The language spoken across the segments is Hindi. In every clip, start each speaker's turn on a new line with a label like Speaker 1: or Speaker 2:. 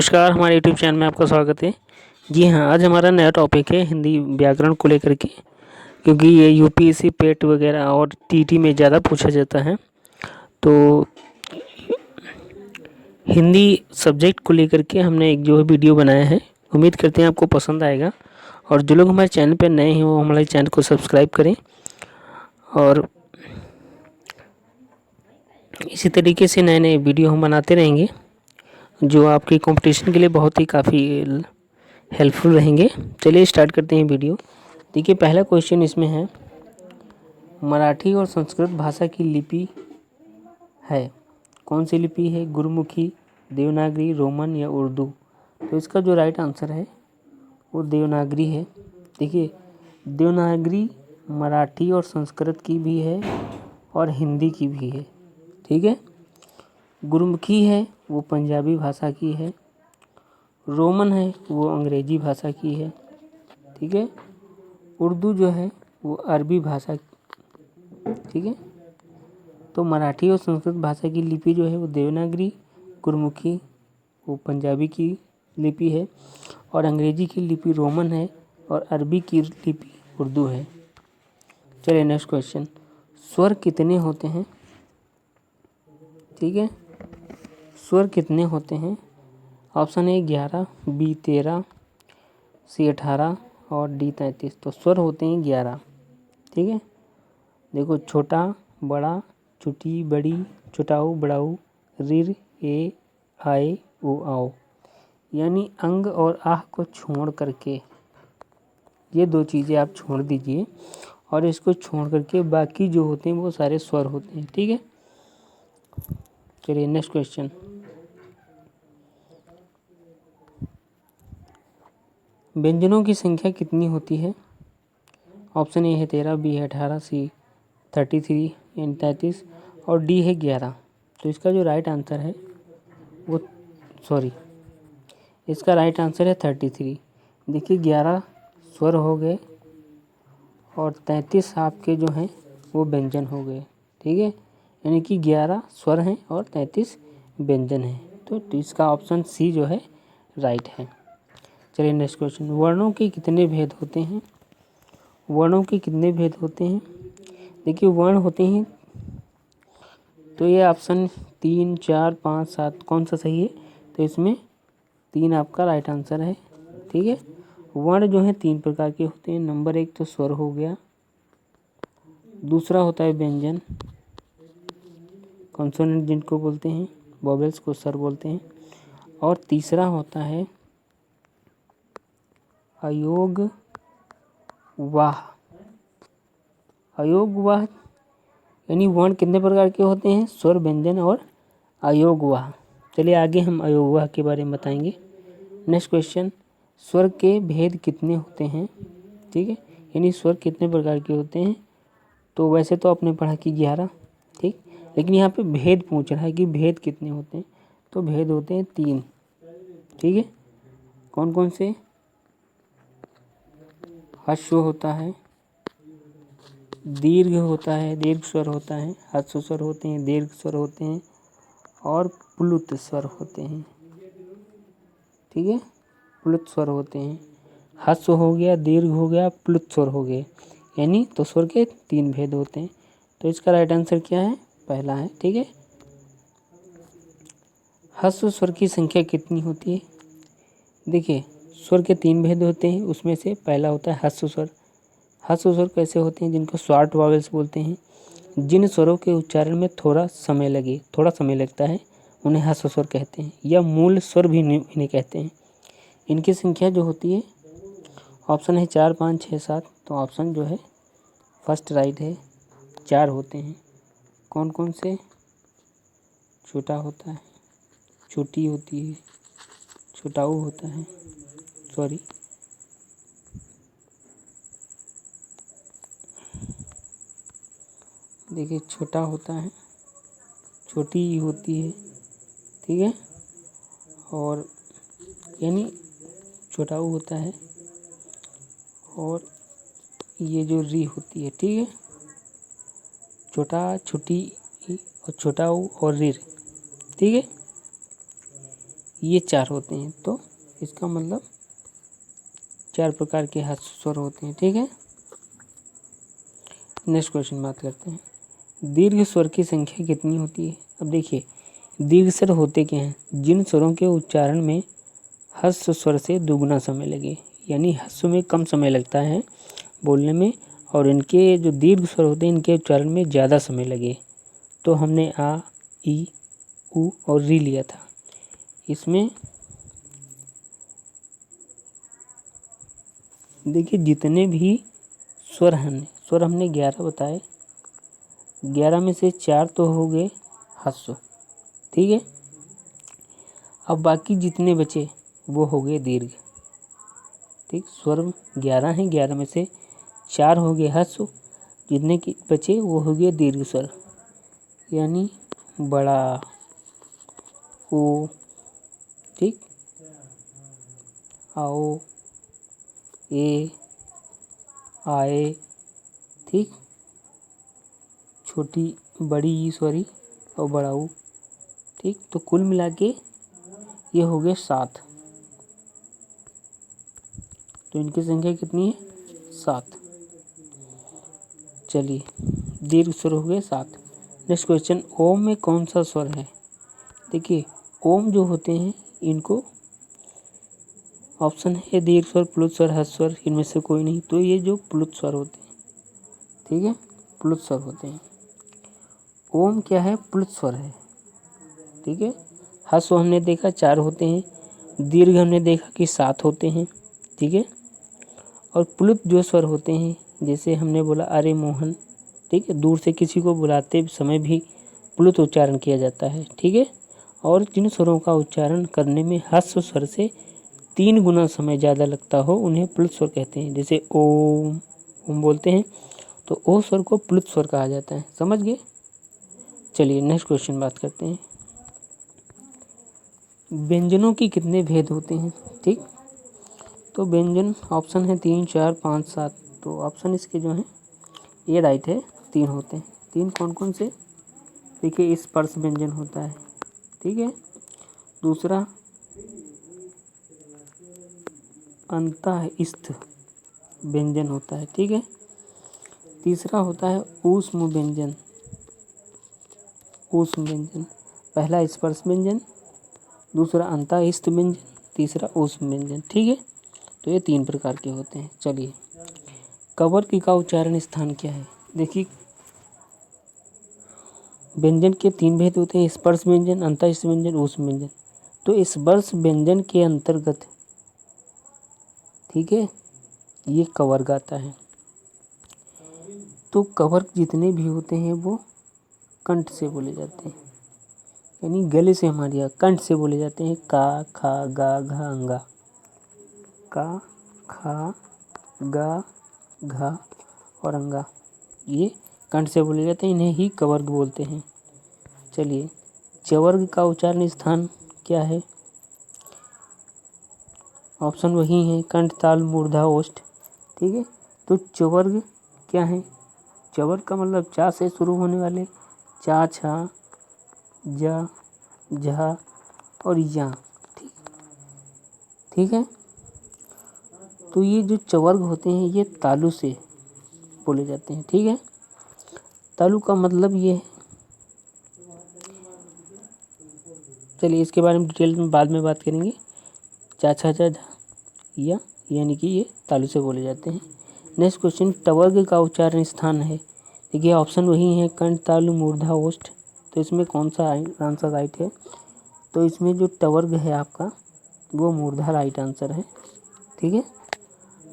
Speaker 1: नमस्कार, हमारे यूट्यूब चैनल में आपका स्वागत है। जी हाँ, आज हमारा नया टॉपिक है हिंदी व्याकरण को लेकर के, क्योंकि ये यूपीएससी पेट वगैरह और टीटी में ज़्यादा पूछा जाता है। तो हिंदी सब्जेक्ट को लेकर के हमने एक जो है वीडियो बनाया है। उम्मीद करते हैं आपको पसंद आएगा। और जो लोग हमारे चैनल पर नए हैं वो हमारे चैनल को सब्सक्राइब करें। और इसी तरीके से नए नए वीडियो हम बनाते रहेंगे, जो आपके कंपटीशन के लिए बहुत ही काफ़ी हेल्पफुल रहेंगे। चलिए स्टार्ट करते हैं वीडियो। देखिए, पहला क्वेश्चन इसमें है, मराठी और संस्कृत भाषा की लिपि है, कौन सी लिपि है? गुरुमुखी, देवनागरी, रोमन या उर्दू? तो इसका जो राइट आंसर है वो देवनागरी है। देखिए, देवनागरी मराठी और संस्कृत की भी है और हिंदी की भी है, ठीक है। गुरुमुखी है वो पंजाबी भाषा की है। रोमन है वो अंग्रेजी भाषा की है, ठीक है। उर्दू जो है वो अरबी भाषा, ठीक है। तो मराठी और संस्कृत भाषा की लिपि जो है वो देवनागरी, गुरुमुखी वो पंजाबी की लिपि है, और अंग्रेजी की लिपि रोमन है, और अरबी की लिपि उर्दू है। चलिए नेक्स्ट क्वेश्चन, स्वर कितने होते हैं? ठीक है, स्वर कितने होते हैं? ऑप्शन ए 11, बी 13, सी 18 और डी 33। तो स्वर होते हैं 11, ठीक है। देखो, छोटा, बड़ा, छोटी, बड़ी, छोटाऊ, बड़ाऊ, रिर, ए, आए, ओ, आओ। यानी अंग और आह को छोड़ करके, ये दो चीज़ें आप छोड़ दीजिए और इसको छोड़ करके बाकी जो होते हैं वो सारे स्वर होते हैं, ठीक है। चलिए नेक्स्ट क्वेश्चन, व्यंजनों की संख्या कितनी होती है? ऑप्शन ए है 13, बी है 18, सी 33 यानी 33 और डी है 11। तो इसका जो राइट आंसर है वो इसका राइट आंसर है 33। देखिए, 11 स्वर हो गए और 33 आपके जो हैं वो व्यंजन हो गए, ठीक है। यानी कि 11 स्वर हैं और 33 व्यंजन हैं। तो इसका ऑप्शन सी जो है राइट है। चलिए नेक्स्ट क्वेश्चन, वर्णों के कितने भेद होते हैं? वर्णों के कितने भेद होते हैं? देखिए, वर्ण होते हैं, तो ये ऑप्शन 3, 4, 5, 7 कौन सा सही है? तो इसमें 3 आपका राइट आंसर है, ठीक है। वर्ण जो है 3 प्रकार के होते हैं। नंबर 1 तो स्वर हो गया, दूसरा होता है व्यंजन, कॉन्सोनेंट जिनको बोलते हैं, वोवेल्स को स्वर बोलते हैं, और तीसरा होता है अयोग वाह। अयोग वाह यानी वर्ण कितने प्रकार के होते हैं? स्वर, व्यंजन और अयोग वाह। चलिए आगे हम अयोग वाह के बारे में बताएंगे। नेक्स्ट क्वेश्चन, स्वर के भेद कितने होते हैं? ठीक है, यानी स्वर कितने प्रकार के होते हैं? तो वैसे तो आपने पढ़ा कि 11, ठीक, लेकिन यहाँ पे भेद पूछ रहा है कि भेद कितने होते हैं। तो भेद होते हैं 3, ठीक है। कौन कौन से? हस्व होता है, दीर्घ होता है, दीर्घ स्वर होता है, हस्व स्वर होते हैं, दीर्घ स्वर होते हैं, और प्लुत स्वर होते हैं, ठीक है। प्लुत स्वर होते हैं, हस्व हो गया, दीर्घ हो गया, प्लुत स्वर हो गए, यानी तो स्वर के 3 भेद होते हैं। तो इसका राइट आंसर क्या है? पहला है, ठीक है। हस्व स्वर की संख्या कितनी होती है? देखिए, स्वर के 3 भेद होते हैं, उसमें से पहला होता है हस्व स्वर। हस्व स्वर कैसे होते हैं? जिनको शॉर्ट वॉवेल्स बोलते हैं। जिन स्वरों के उच्चारण में थोड़ा समय लगता है उन्हें हस्व स्वर कहते हैं, या मूल स्वर भी इन्हें कहते हैं। इनकी संख्या जो होती है, ऑप्शन है 4, 5, 6, 7। तो ऑप्शन जो है फर्स्ट राइट है, 4 होते हैं। कौन कौन से? छोटा होता है, छोटी होती है, छोटाऊ होता है, देखिए, छोटा होता है, छोटी होती है, ठीक है, और यानी छोटाऊ होता है, और ये जो री होती है, ठीक है। छोटा, छोटी और छोटाऊ और रीर, ठीक है। ये 4 होते हैं। तो इसका मतलब 4 प्रकार के ह्रस्व स्वर होते हैं। ठीक है, नेक्स्ट क्वेश्चन बात करते हैं। दीर्घ स्वर की संख्या कितनी होती है? अब देखिए, दीर्घ स्वर होते क्या हैं? जिन स्वरों के उच्चारण में ह्रस्व स्वर से दुगुना समय लगे, यानी ह्रस्व में कम समय लगता है बोलने में, और इनके जो दीर्घ स्वर होते हैं इनके उच्चारण में ज़्यादा समय लगे। तो हमने आ, ई, उ और री लिया था। इसमें देखिए जितने भी स्वर हमने 11 बताए, 11 में से 4 तो हो गए ह्रस्व। ठीक है, अब बाकी जितने बचे वो हो गए दीर्घ। ठीक, स्वर 11 हैं, 11 में से 4 हो गए ह्रस्व, जितने के बचे वो हो गए दीर्घ स्वर, यानी बड़ा, ओ, ठीक, आओ, ए, आए, ठीक, छोटी, बड़ी ई सॉरी, और बड़ा ऊ। ठीक, तो कुल मिला के ये हो गए 7। तो इनकी संख्या कितनी है? 7। चलिए, दीर्घ स्वर हो गए 7। नेक्स्ट क्वेश्चन, ओम में कौन सा स्वर है? देखिए, ओम जो होते हैं इनको ऑप्शन है दीर्घ स्वर, प्लुत स्वर, ह्रस्व स्वर, इनमें से कोई नहीं। तो ये जो प्लुत स्वर होते हैं, ठीक है, प्लुत स्वर होते हैं। ओम क्या है? प्लुत स्वर है। ठीक है, ह्रस्व हमने देखा 4 होते हैं, दीर्घ हमने देखा कि 7 होते हैं। ठीक है, और प्लुत जो स्वर होते हैं, जैसे हमने बोला अरे मोहन, ठीक है, दूर से किसी को बुलाते समय भी प्लुत उच्चारण किया जाता है। ठीक है, और जिन स्वरों का उच्चारण करने में ह्रस्व स्वर से 3 गुना समय ज़्यादा लगता हो उन्हें प्लुत स्वर कहते हैं। जैसे ओम बोलते हैं तो ओ स्वर को प्लुत स्वर कहा जाता है। समझ गए? चलिए नेक्स्ट क्वेश्चन बात करते हैं। व्यंजनों की कितने भेद होते हैं? ठीक, तो व्यंजन ऑप्शन है 3, 4, 5, 7। तो ऑप्शन इसके जो हैं ये राइट है, 3 होते हैं। 3 कौन कौन से? देखिए, स्पर्श व्यंजन होता है। ठीक है, दूसरा अंतःस्थ व्यंजन होता है। ठीक है, तीसरा होता है ऊष्म व्यंजन। ऊष्म व्यंजन, पहला स्पर्श व्यंजन, दूसरा अंतःस्थ व्यंजन, तीसरा ऊष्म व्यंजन। ठीक है, तो ये 3 प्रकार के होते हैं। चलिए, कवर्ग का उच्चारण स्थान क्या है? देखिए, व्यंजन के 3 भेद होते हैं, स्पर्श व्यंजन, अंतःस्थ व्यंजन, ऊष्म व्यंजन। तो स्पर्श व्यंजन के अंतर्गत, ठीक है, ये कवर्ग आता है। तो कवर्ग जितने भी होते हैं वो कंठ से बोले जाते हैं, यानी गले से हमारे यहाँ कंठ से बोले जाते हैं। का, खा, गा, घा, अंगा। का, खा, गा, घा और अंगा, ये कंठ से बोले जाते हैं, इन्हें ही कवर्ग बोलते हैं। चलिए, चवर्ग का उच्चारण स्थान क्या है? ऑप्शन वही है, कंठ, ताल, मूर्धा, ओष्ठ। ठीक है, तो चवर्ग क्या है? चवर्ग का मतलब चा से शुरू होने वाले, चा, छा, जा, झा और या। ठीक है, तो ये जो चवर्ग होते हैं ये तालु से बोले जाते हैं। ठीक है, तालु का मतलब ये है, चलिए इसके बारे में डिटेल में बाद में बात करेंगे। चा, छा, जा, झा, या, यानी कि ये तालु से बोले जाते हैं। नेक्स्ट क्वेश्चन, टवर्ग का उच्चारण स्थान है। देखिए, ऑप्शन वही है, कंठ, तालु, मूर्धा, ओष्ठ। तो इसमें कौन सा आंसर राइट है? तो इसमें जो टवर्ग है आपका वो मूर्धा राइट आंसर है। ठीक है,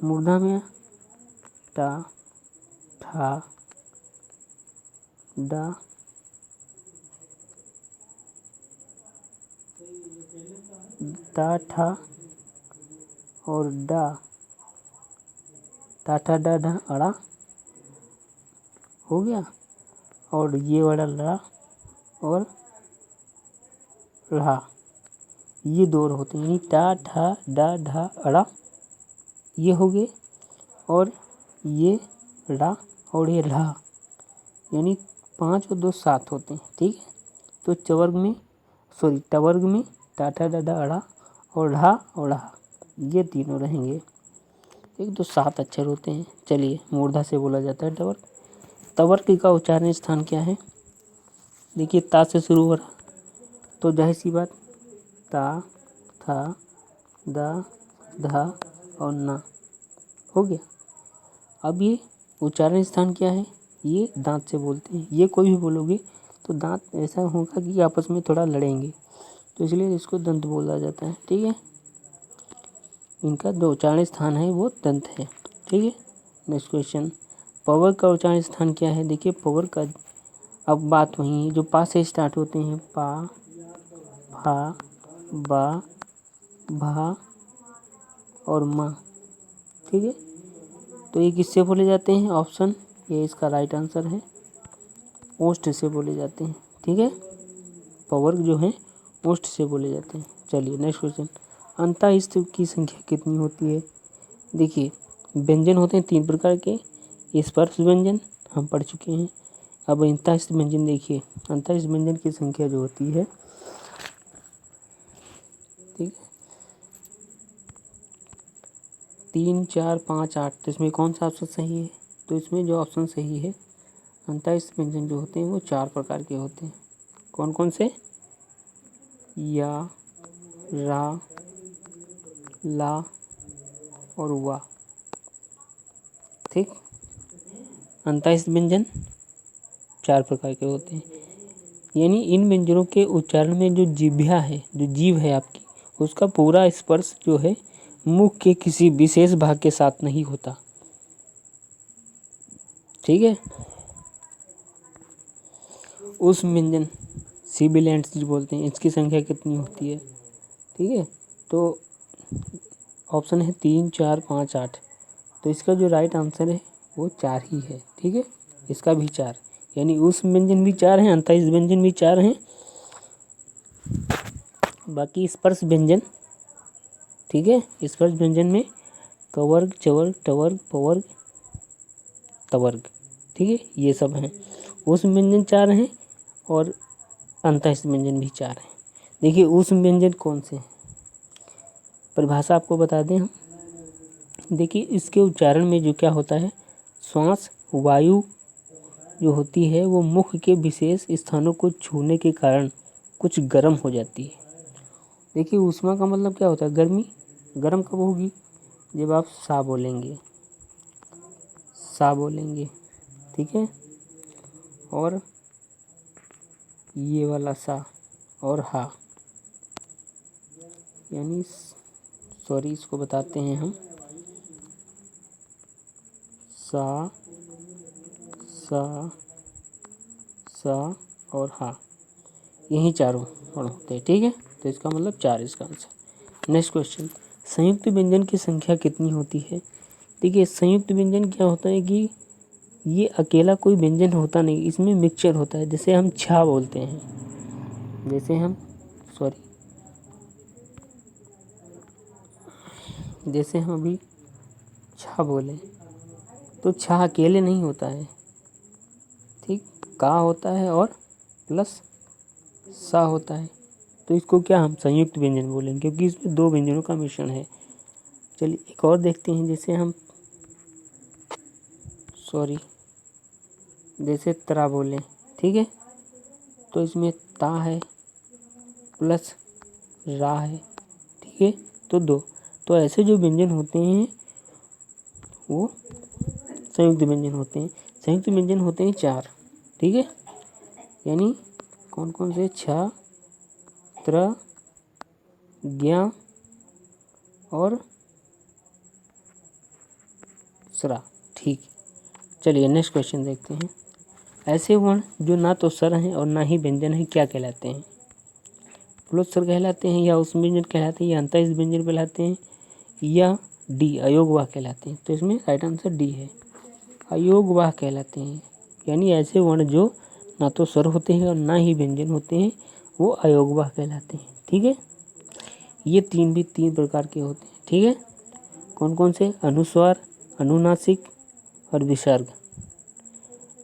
Speaker 1: मूर्धा में टा, ठा, डा, टा, ठा और डा, टा, ठा, डा, ढा, अड़ा हो गया, और ये वाला ला और ला, ये 2 होते हैं, यानी टा, ठा, डा, ढा, अड़ा, ये हो गए, और ये ला और ये ला, यानी 5 और 2 7 होते हैं। ठीक है, तो टवर्ग में टाटा डाडा अड़ा और ढा और ढा, ये तीनों रहेंगे। एक तो 7 अक्षर होते हैं। चलिए मूर्धा से बोला जाता है तवर्क। तवर्क का उच्चारण स्थान क्या है? देखिए ता से शुरू हो रहा, तो जाहिर सी बात ता, था, दा, धा और ना हो गया। अब ये उच्चारण स्थान क्या है? ये दांत से बोलते हैं। ये कोई भी बोलोगे तो दांत ऐसा होगा कि आपस में थोड़ा लड़ेंगे, तो इसलिए इसको दंत बोला जाता है। ठीक है, इनका जो उच्चारण स्थान है वो दंत है। ठीक है, नेक्स्ट क्वेश्चन, पवर का उच्चारण स्थान क्या है? देखिए पवर का, अब बात वही है जो पा से स्टार्ट होते हैं, पा, फा, बा, भा और माँ। ठीक है, तो ये किससे बोले जाते हैं? ऑप्शन ये इसका राइट आंसर है, ओष्ठ से बोले जाते हैं। ठीक है, पवर जो है ओष्ठ से बोले जाते हैं। चलिए नेक्स्ट क्वेश्चन, अंतःस्थ की संख्या कितनी होती है? देखिए व्यंजन होते हैं 3 प्रकार के, स्पर्श व्यंजन हम पढ़ चुके हैं। अब अंतःस्थ व्यंजन देखिए, अंतःस्थ व्यंजन की संख्या जो होती है, ठीक है, 3, 4, 5, 8, तो इसमें कौन सा ऑप्शन सही है? तो इसमें जो ऑप्शन सही है, अंतःस्थ व्यंजन जो होते हैं वो 4 प्रकार के होते हैं। कौन कौन से? या, रा, ला और वा। ठीक, अंतःस्थ व्यंजन 4 प्रकार के होते हैं, यानी इन व्यंजनों के उच्चारण में जो जिह्वा है, जो जीभ है आपकी, उसका पूरा स्पर्श जो है मुख के किसी विशेष भाग के साथ नहीं होता। ठीक है, उस व्यंजन सिबिलेंट्स जो बोलते हैं, इसकी संख्या कितनी होती है? ठीक है, तो ऑप्शन है 3, 4, 5, 8, तो इसका जो राइट आंसर है वो 4 ही है। ठीक है, इसका भी 4, यानी उस व्यंजन भी 4 हैं, अंतःस्थ व्यंजन भी 4 हैं, बाकी स्पर्श व्यंजन, ठीक है, स्पर्श व्यंजन में कवर्ग, चवर्ग, टवर्ग, पवर्ग, तवर्ग, ठीक है, ये सब हैं। उस व्यंजन 4 हैं और अंतःस्थ व्यंजन भी 4 हैं। देखिए उस व्यंजन कौन से हैं, परिभाषा आपको बता दें हम। देखिए इसके उच्चारण में जो क्या होता है, श्वास वायु जो होती है वो मुख के विशेष स्थानों को छूने के कारण कुछ गर्म हो जाती है। देखिए ऊष्मा का मतलब क्या होता है? गर्मी। गर्म कब होगी? जब आप सा बोलेंगे, सा बोलेंगे, ठीक है, और ये वाला सा और हा, यानी सॉरी इसको बताते हैं हम, सा, सा, सा और हा, यही चारों वर्ण होते हैं। ठीक है, तो इसका मतलब 4 इसका आंसर। नेक्स्ट क्वेश्चन, संयुक्त व्यंजन की संख्या कितनी होती है? देखिए संयुक्त व्यंजन क्या होता है कि ये अकेला कोई व्यंजन होता नहीं, इसमें मिक्सचर होता है। जैसे हम छा बोलते हैं, जैसे हम सॉरी जैसे हम अभी छा बोले, तो छा अकेले नहीं होता है, ठीक, का होता है और प्लस सा होता है, तो इसको क्या हम संयुक्त व्यंजन बोलेंगे, क्योंकि इसमें 2 व्यंजनों का मिश्रण है। चलिए एक और देखते हैं, जैसे हम सॉरी जैसे तरा बोलें, ठीक है, तो इसमें ता है प्लस रा है, ठीक है, तो 2, तो ऐसे जो व्यंजन होते हैं वो संयुक्त व्यंजन होते हैं। संयुक्त व्यंजन होते हैं 4, ठीक है, यानी कौन कौन से? छ, त्र, ज्ञ और सरा। ठीक, चलिए नेक्स्ट क्वेश्चन देखते हैं। ऐसे वर्ण जो ना तो स्वर हैं और ना ही व्यंजन हैं क्या कहलाते हैं? प्लुत स्वर कहलाते हैं, या उस व्यंजन कहलाते हैं, या अंतःस्थ व्यंजन कहलाते हैं, या डी अयोगवाह कहलाते हैं? तो इसमें राइट आंसर डी है, अयोगवाह कहलाते हैं। यानी ऐसे वर्ण जो ना तो स्वर होते हैं और ना ही व्यंजन होते हैं वो अयोगवाह कहलाते हैं। ठीक है, ये 3 प्रकार के होते हैं। ठीक है, कौन कौन से? अनुस्वार, अनुनासिक और विसर्ग।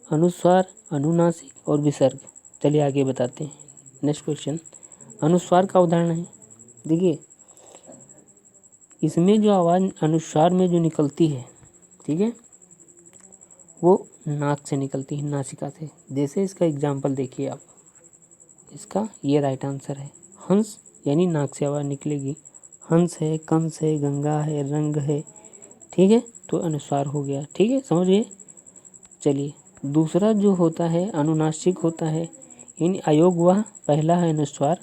Speaker 1: अनुस्वार, अनुनासिक और विसर्ग। चलिए आगे बताते हैं। नेक्स्ट क्वेश्चन, अनुस्वार का उदाहरण है, देखिए इसमें जो आवाज़ अनुस्वार में जो निकलती है, ठीक है, वो नाक से निकलती है, नासिका से। जैसे इसका एग्जाम्पल देखिए आप, इसका ये राइट आंसर है। हंस यानी नाक से आवाज़ निकलेगी। हंस है, कंस है, गंगा है, रंग है, ठीक है, तो अनुस्वार हो गया। ठीक है, समझ गए। चलिए दूसरा जो होता है अनुनासिक होता है, यानी अयोग वह पहला है अनुस्वार,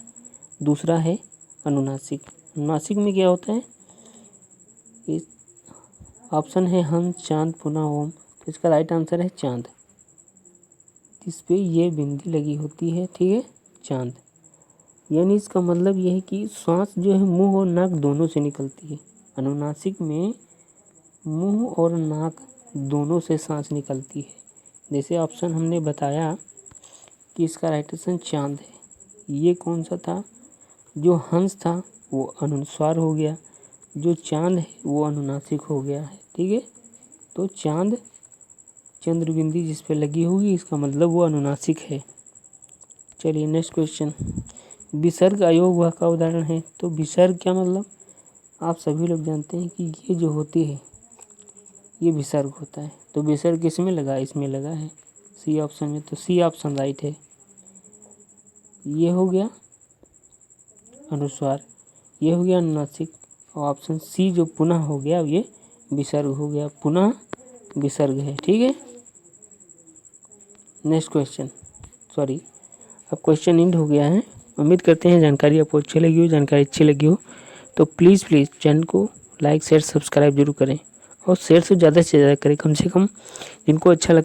Speaker 1: दूसरा है अनुनासिक। अनुनासिक में क्या होता है, इस ऑप्शन है हंस, चांद, पुनः ओम। तो इसका राइट आंसर है चांद, इस पे ये बिंदी लगी होती है, ठीक है, चांद। यानी इसका मतलब यह है कि सांस जो है मुंह और नाक दोनों से निकलती है। अनुनासिक में मुंह और नाक दोनों से सांस निकलती है। जैसे ऑप्शन हमने बताया कि इसका राइट आंसर चांद है। ये कौन सा था, जो हंस था वो अनुस्वार हो गया, जो चांद है वो अनुनासिक हो गया है। ठीक है, तो चांद चंद्रबिंदी जिस पे लगी होगी इसका मतलब वो अनुनासिक है। चलिए नेक्स्ट क्वेश्चन, विसर्ग अयोग वह का उदाहरण है। तो विसर्ग क्या मतलब, आप सभी लोग जानते हैं कि ये जो होती है ये विसर्ग होता है। तो विसर्ग किसमें लगा, इसमें लगा है, सी ऑप्शन में। तो सी ऑप्शन राइट है। ये हो गया अनुस्वार, ये हो गया अनुनासिक, और ऑप्शन सी जो पुनः हो गया ये विसर्ग हो गया, पुनः विसर्ग है। ठीक है, नेक्स्ट क्वेश्चन, सॉरी अब क्वेश्चन एंड हो गया है। उम्मीद करते हैं जानकारी आपको अच्छी लगी हो। जानकारी अच्छी लगी हो तो प्लीज़ चैनल को लाइक शेयर सब्सक्राइब जरूर करें, और शेयर से ज़्यादा करें, कम से कम जिनको अच्छा लगता